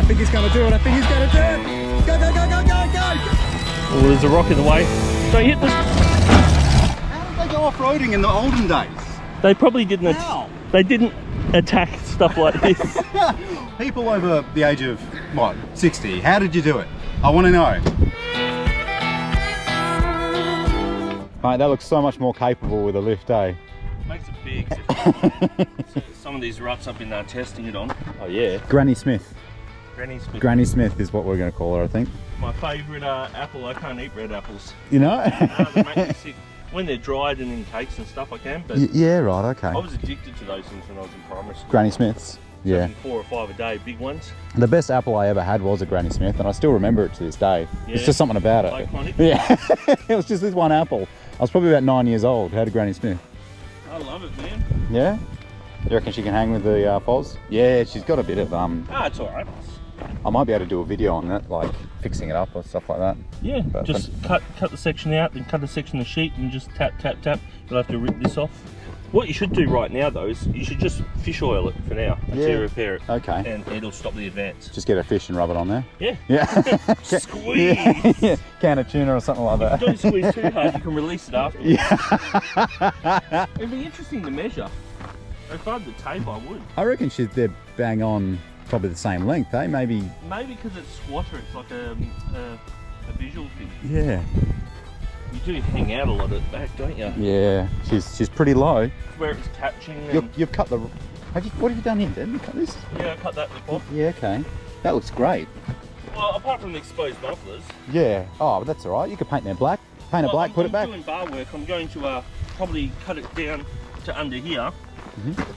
think he's going to do it. I think he's going to do it. Go, go, go, go, go, go. Oh, there's a rock in the way. Don't hit this. How did they go off-roading in the olden days? They probably didn't. How? They didn't attack stuff like this. People over the age of, what, 60, how did you do it? I want to know. Mate, that looks so much more capable with a lift, eh? Makes a big difference. Some of these ruts I've been testing it on. Oh yeah. Granny Smith. Granny Smith. Granny Smith is what we're going to call her, I think. My favourite apple. I can't eat red apples. You know? No, they make me sick. When they're dried and in cakes and stuff I can, but yeah, right, okay. I was addicted to those things when I was in primary school. Granny Smiths, yeah. 4 or 5 a day, big ones. The best apple I ever had was a Granny Smith, and I still remember it to this day. Yeah. It's just something about it. Iconic. Yeah, it was just this one apple. I was probably about 9 years old, had a Granny Smith. I love it, man. Yeah? You reckon she can hang with the Foz? Yeah, she's got a bit of it's alright. I might be able to do a video on that, like fixing it up or stuff like that. Yeah, but just cut the section out, then cut a section of sheet and just tap, tap, tap. You'll have to rip this off. What you should do right now though is you should just fish oil it for now until you repair it. Okay. And it'll stop the advance. Just get a fish and rub it on there? Yeah. Yeah. Squeeze! Yeah. Can of tuna or something like that. If you don't squeeze too hard, you can release it afterwards. Yeah. It'd be interesting to measure. If I had the tape, I would. I reckon they're bang on probably the same length, eh? Maybe because it's squatter, it's like a visual thing. Yeah. You do hang out a lot at the back, don't you? Yeah, she's pretty low. Where it's catching. You've cut the. What have you done here, Dan? You cut this? Yeah, I cut that before. Yeah, okay. That looks great. Well, apart from the exposed mufflers. Yeah. Oh, but that's all right. You could paint them black. Paint it black, put it back. I'm doing bar work. I'm going to probably cut it down to under here.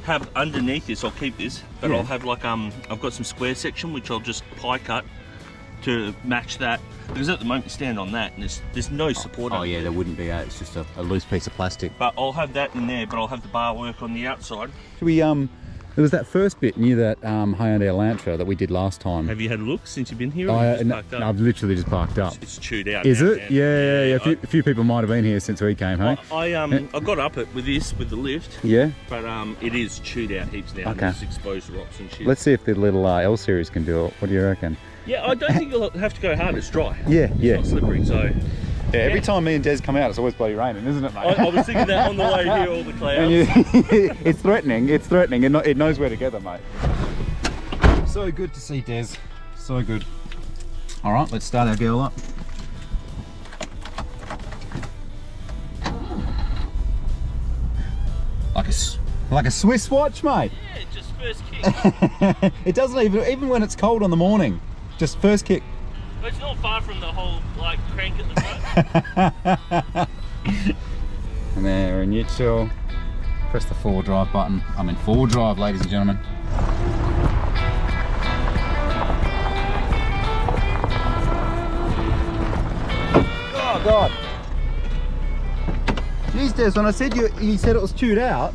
Have underneath this, I'll keep this, but I'll have like I've got some square section which I'll just pie cut to match that, because at the moment you stand on that and there's no support. Oh yeah, there wouldn't be. It's just a loose piece of plastic. But I'll have that in there, but I'll have the bar work on the outside. Should we there was that first bit near that Hyundai Elantra that we did last time. Have you had a look since you've been here? No, I've literally just parked up. It's chewed out. Is it? Yeah. A few people might have been here since we came, hey? I got up it with the lift. Yeah. But it is chewed out heaps now. Okay. There's exposed rocks and shit. Let's see if the little L series can do it. What do you reckon? Yeah, I don't think you'll have to go hard. It's dry. Yeah. It's not slippery, so. Yeah, every time me and Des come out, it's always bloody raining, isn't it, mate? I was thinking that on the way here, all the clouds. It's threatening, it knows where to gather, mate. So good to see Des, so good. All right, let's start our girl up. Like a Swiss watch, mate. Yeah, just first kick. It doesn't even when it's cold in the morning, just first kick. But it's not far from the whole like crank at the front. And there, in neutral. Press the 4-drive button. I'm in 4-drive, ladies and gentlemen. Oh God! Jeez, Des, when I said you said it was chewed out,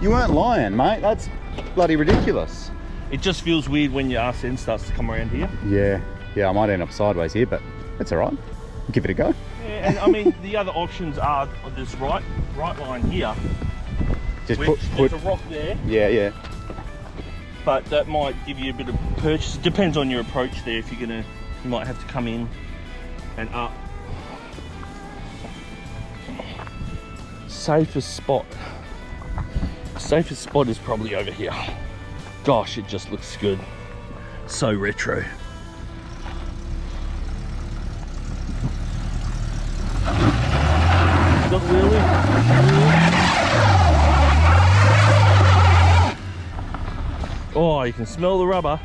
you weren't lying, mate. That's bloody ridiculous. It just feels weird when your arse end starts to come around here. Yeah, I might end up sideways here, but that's all right. Give it a go. Yeah, and I mean, the other options are this right line here. Just there's a rock there. Yeah. But that might give you a bit of purchase. It depends on your approach there. If you're gonna, you might have to come in and up. Safest spot is probably over here. Gosh, it just looks good. So retro. Got wheelie. Oh, you can smell the rubber.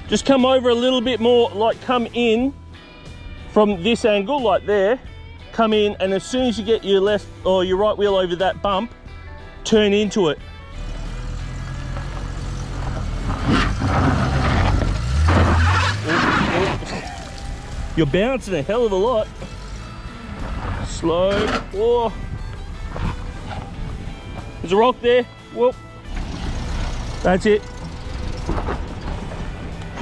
Just come over a little bit more, like come in from this angle, like there. Come in, and as soon as you get your left or your right wheel over that bump, turn into it. You're bouncing a hell of a lot. Slow. Whoa. There's a rock there. Whoop. That's it.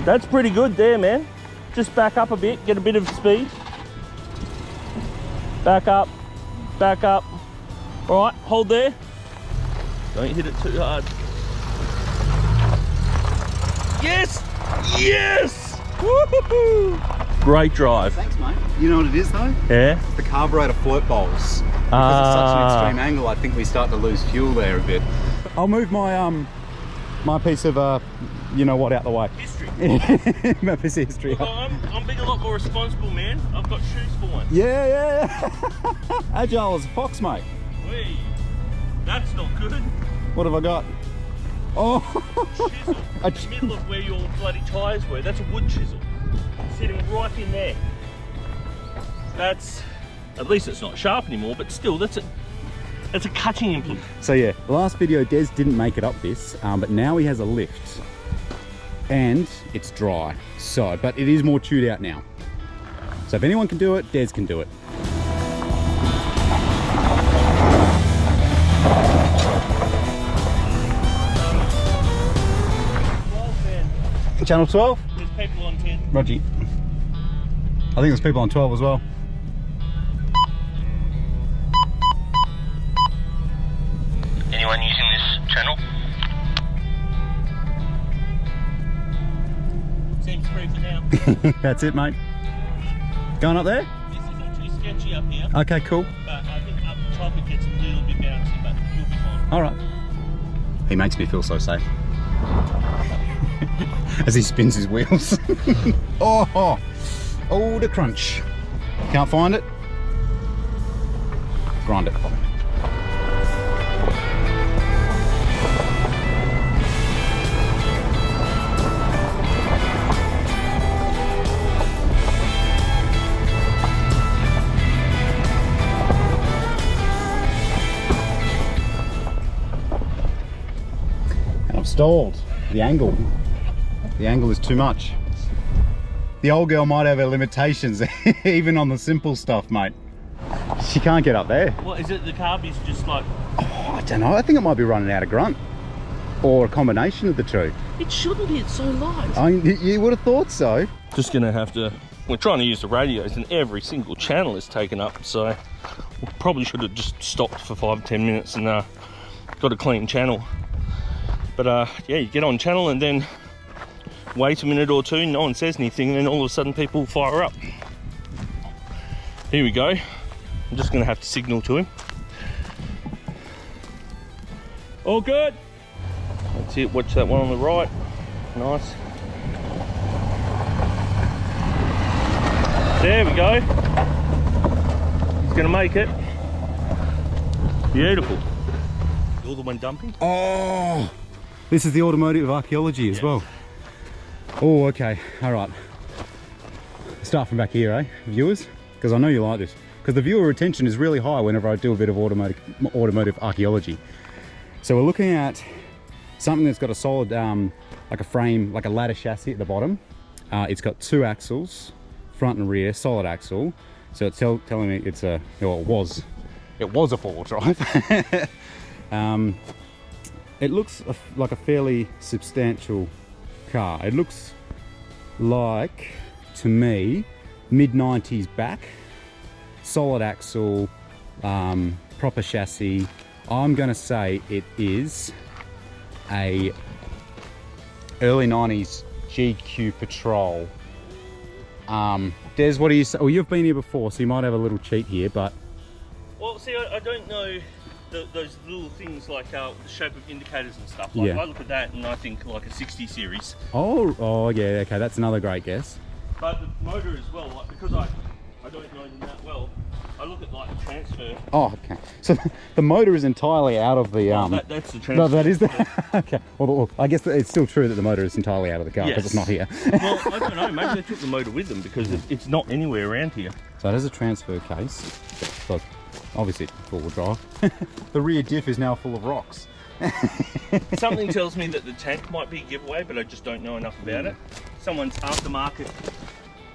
That's pretty good there, man. Just back up a bit, get a bit of speed. Back up, back up. All right, hold there. Don't hit it too hard. Yes! Yes! Woo-hoo-hoo. Great drive. Thanks, mate. You know what it is though? Yeah? The carburetor float bowls. Because it's such an extreme angle, I think we start to lose fuel there a bit. I'll move my my piece of you know what out the way. History. My piece of history. Look, I'm being a lot more responsible, man. I've got shoes for once. Yeah. Agile as a fox, mate. Whee. That's not good. What have I got? Oh, Chisel. In the middle of where your bloody tyres were. That's a wood chisel. Sitting right in there. That's, at least it's not sharp anymore, but still, that's a cutting implement. So yeah, the last video Des didn't make it up this, but now he has a lift. And it's dry, so, but it is more chewed out now. So if anyone can do it, Des can do it. Channel 12? There's people on 10. Roger. I think there's people on 12 as well. Anyone using this channel? Seems free for now. That's it, mate. Going up there? This isn't too sketchy up here. Okay, cool. But I think up the top it gets a little bit bouncy, but you'll be fine. All right. He makes me feel so safe. As he spins his wheels. Oh, the crunch. Can't find it? Grind it. And I've stalled. The angle is too much. The old girl might have her limitations, even on the simple stuff, mate. She can't get up there. What is it? The carb is just like... Oh, I don't know. I think it might be running out of grunt. Or a combination of the two. It shouldn't be. It's so light. You would have thought so. Just going to have to... We're trying to use the radios and every single channel is taken up. So we probably should have just stopped for 5-10 minutes and got a clean channel. But yeah, you get on channel and then wait a minute or two, no one says anything, and then all of a sudden people fire up. Here we go. I'm just going to have to signal to him. All good. That's it. Watch that one on the right. Nice. There we go. He's going to make it. Beautiful. You're the one dumping? Oh, this is the automotive archaeology as well. Oh, okay. All right. Start from back here, eh, viewers? Because I know you like this. Because the viewer retention is really high whenever I do a bit of automotive archaeology. So we're looking at something that's got a solid, like a frame, like a ladder chassis at the bottom. It's got 2 axles, front and rear, solid axle. So it's telling me it's a, well, it was a 4-wheel drive. It looks like a fairly substantial car. It looks like, to me, mid-90s back, solid axle, proper chassis. I'm gonna say it is a early 90s GQ Patrol. Des, what do you say? Well, you've been here before, so you might have a little cheat here, but... Well, see, I don't know those little things like the shape of indicators and stuff. Like, yeah. I look at that and I think like a 60 series. Oh yeah, okay, that's another great guess. But the motor as well, like, because I don't know them that well, I look at like the transfer. Oh, okay. So the motor is entirely out of the... that's the transfer. No, that is the... Okay. Well, I guess it's still true that the motor is entirely out of the car because it's not here. Well, I don't know. Maybe they took the motor with them because it's not anywhere around here. So it has a transfer case. So obviously it's four-wheel drive. The rear diff is now full of rocks. Something tells me that the tank might be a giveaway, but I just don't know enough about it. Someone's aftermarket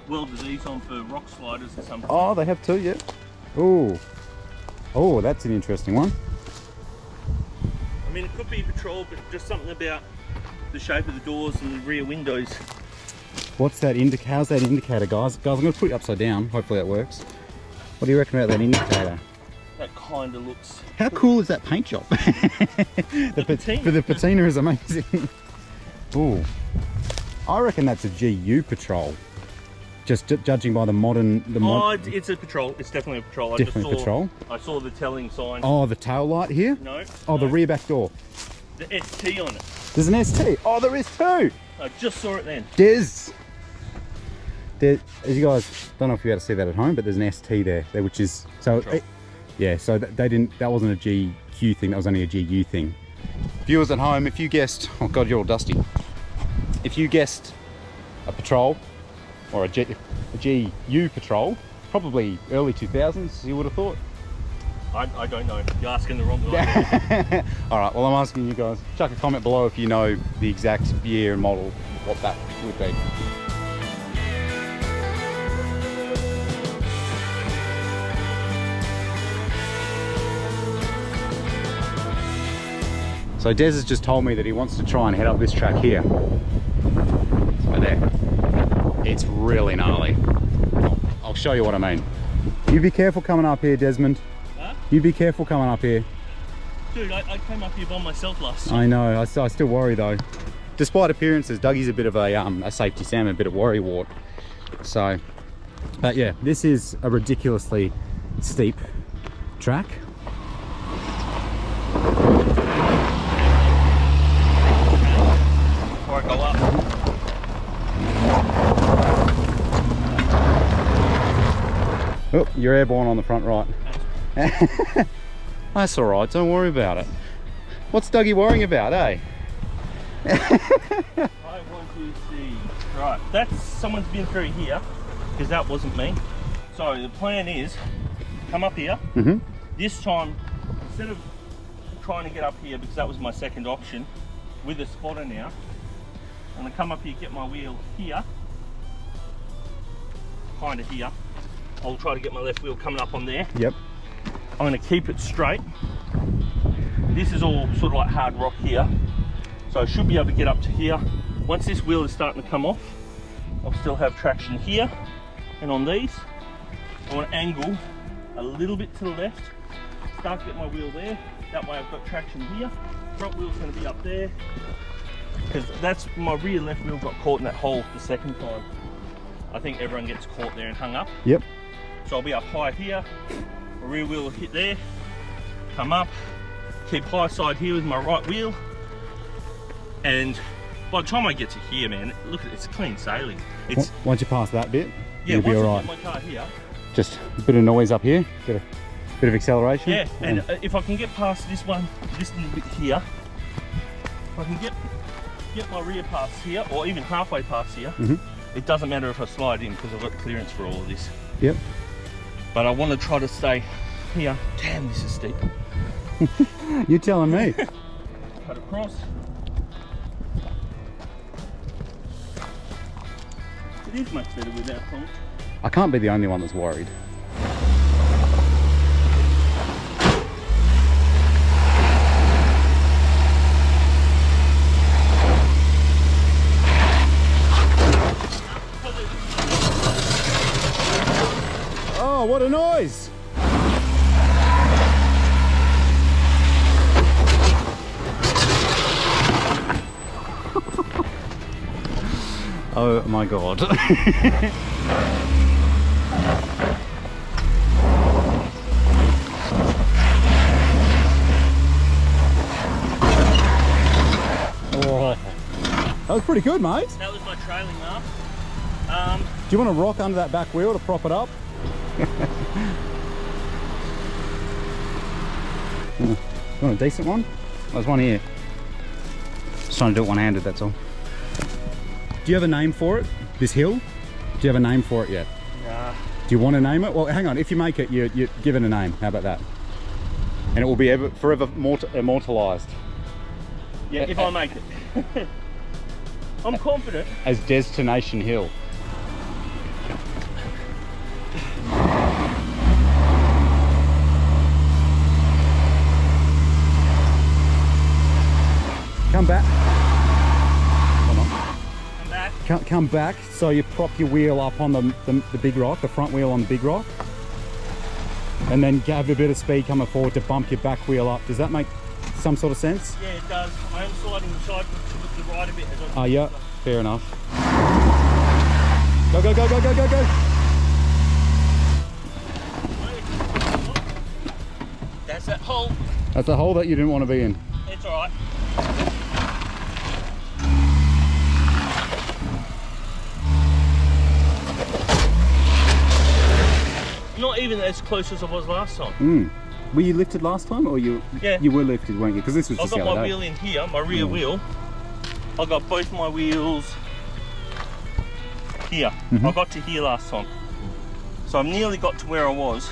welded these on for rock sliders or something. Oh, they have 2, yeah. Oh, that's an interesting one. I mean, it could be Patrol, but just something about the shape of the doors and the rear windows. What's that indicator? How's that indicator, guys? Guys, I'm going to put it upside down. Hopefully that works. What do you reckon about that indicator? That kind of looks... How cool is that paint job? The patina. The patina is amazing. Ooh. I reckon that's a GU patrol. Just judging by the modern... It's a patrol. It's definitely a patrol. Definitely patrol. I saw the telling sign. Oh, the tail light here? No. Oh, the rear back door. The ST on it. There's an ST. Oh, there is too. I just saw it then. As you guys don't know if you able to see that at home, but there's an ST there which is so yeah. So they didn't. That wasn't a GQ thing. That was only a GU thing. Viewers at home, if you guessed, oh god, you're all dusty. If you guessed a patrol or a GU patrol, probably early 2000s, you would have thought. I don't know. You're asking the wrong guy. All right. Well, I'm asking you guys. Chuck a comment below if you know the exact year and model, what that would be. So Des has just told me that he wants to try and head up this track here. So there. It's really gnarly. I'll show you what I mean. You be careful coming up here, Desmond. Huh? You be careful coming up here. Dude, I came up here by myself last time. I know, I still worry though. Despite appearances, Dougie's a bit of a safety Sam, a bit of worry wart. So, but yeah, this is a ridiculously steep track. Before I go up. Oh, you're airborne on the front right. That's all right, don't worry about it. What's Dougie worrying about, eh? I want to see. Right, that's someone's been through here, because that wasn't me. So the plan is, come up here. Mm-hmm. This time, instead of trying to get up here, because that was my second option, with a spotter now, I'm gonna come up here, get my wheel here, kind of here. I'll try to get my left wheel coming up on there. Yep. I'm going to keep it straight. This is all sort of like hard rock here, so I should be able to get up to here. Once this wheel is starting to come off, I'll still have traction here, and on these I want to angle a little bit to the left, start to get my wheel there. That way I've got traction here. Front wheel's going to be up there, because that's my rear left wheel got caught in that hole the second time. I think everyone gets caught there and hung up. Yep. So I'll be up high here, my rear wheel will hit there, come up, keep high side here with my right wheel, and by the time I get to here, man, look at it, it's clean sailing. It's once you pass that bit, yeah, you'll be all right. Once I get my car here, just a bit of noise up here, bit of acceleration. yeah, and if I can get past this little bit here, if I can get my rear past here, or even halfway past here, it doesn't matter if I slide in because I've got clearance for all of this. Yep. But I want to try to stay here. Damn, this is steep. You're telling me. Cut across. It is much better without pump. I can't be the only one that's worried. Oh, what a noise! Oh my god. Oh, that was pretty good, mate. That was my trailing arm. Do you want to rock under that back wheel to prop it up? You want a decent one? There's one here. Just trying to do it one-handed, that's all. Do you have a name for it? This hill? Do you have a name for it yet? Nah. Do you want to name it? Well, hang on. If you make it, you give it a name. How about that? And it will be forever immortalized. Yeah, if I make it. I'm confident. As Destination Hill. Come back. Come on. Come back. Come back so you prop your wheel up on the big rock, the front wheel on the big rock. And then have a bit of speed coming forward to bump your back wheel up. Does that make some sort of sense? Yeah, it does. I am sliding the side to the right a bit. Oh, yeah. fair enough. Go, go, go, go, go, go, go. That's that hole. That's a hole that you didn't want to be in. It's alright. Not even as close as I was last time. Were you lifted last time, or you were lifted, weren't you? Because this was just I've the got other my day. wheel in here, my rear wheel. I've got both my wheels here. I got to here last time. So I've nearly got to where I was.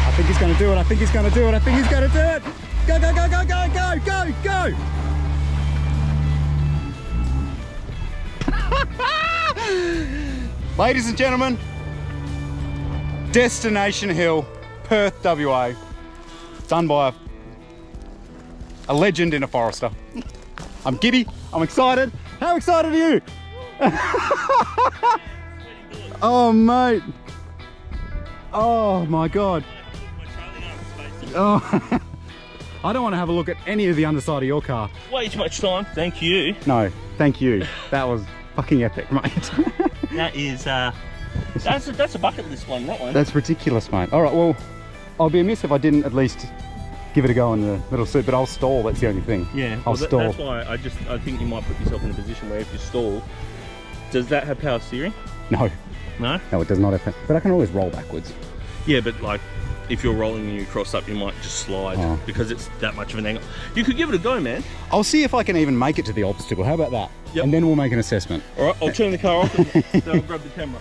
I think he's going to do it. I think he's going to do it. I think he's going to do it. Go, go, go, go, go, go, go, go. Ladies and gentlemen, Destination Hill, Perth, WA. Done by a legend in a Forester. I'm giddy. I'm excited. How excited are you? Oh, mate. Oh, my God. Oh, I don't want to have a look at any of the underside of your car. Way too much time, thank you. No, thank you. That was fucking epic, mate. That is, that's a bucket list one, that one. That's ridiculous, mate. All right, well, I'll be amiss if I didn't at least give it a go in the middle seat, but I'll stall, that's the only thing. Yeah, I'll stall. That's why I think you might put yourself in a position where if you stall, does that have power steering? No. No? No, it does not have, but I can always roll backwards. Yeah, but like, if you're rolling and you cross up, you might just slide because it's that much of an angle. You could give it a go, man. I'll see if I can even make it to the obstacle. How about that? Yep. And then we'll make an assessment. All right, I'll turn the car off and then I'll grab the camera.